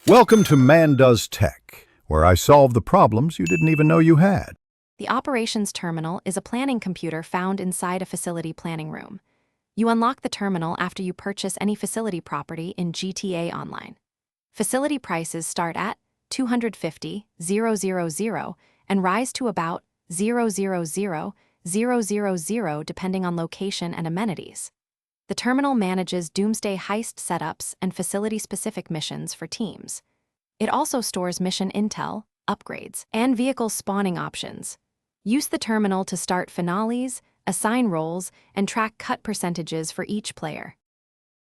Welcome to Man Does Tech, where I solve the problems you didn't even know you had. The operations terminal is a planning computer found inside a facility planning room. You unlock the terminal after you purchase any facility property in GTA Online. Facility prices start at $250,000 and rise to about $000,000 depending on location and amenities. The terminal manages doomsday heist setups and facility-specific missions for teams. It also stores mission intel, upgrades, and vehicle spawning options. Use the terminal to start finales, assign roles, and track cut percentages for each player.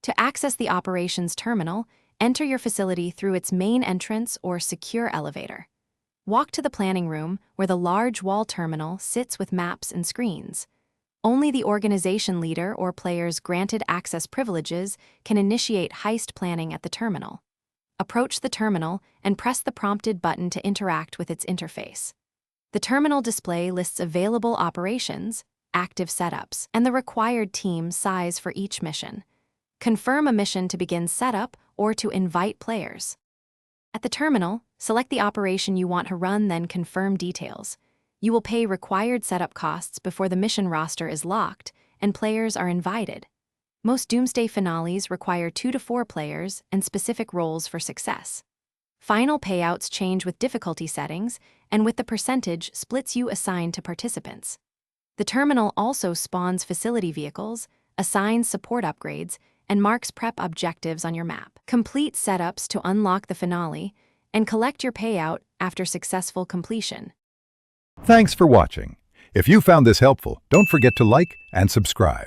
To access the operations terminal, enter your facility through its main entrance or secure elevator. Walk to the planning room, where the large wall terminal sits with maps and screens. Only the organization leader or players granted access privileges can initiate heist planning at the terminal. Approach the terminal and press the prompted button to interact with its interface. The terminal display lists available operations, active setups, and the required team size for each mission. Confirm a mission to begin setup or to invite players. At the terminal, select the operation you want to run, then confirm details. You will pay required setup costs before the mission roster is locked and players are invited. Most Doomsday finales require 2 to 4 players and specific roles for success. Final payouts change with difficulty settings and with the percentage splits you assign to participants. The terminal also spawns facility vehicles, assigns support upgrades, and marks prep objectives on your map. Complete setups to unlock the finale and collect your payout after successful completion. Thanks for watching. If you found this helpful, don't forget to like and subscribe.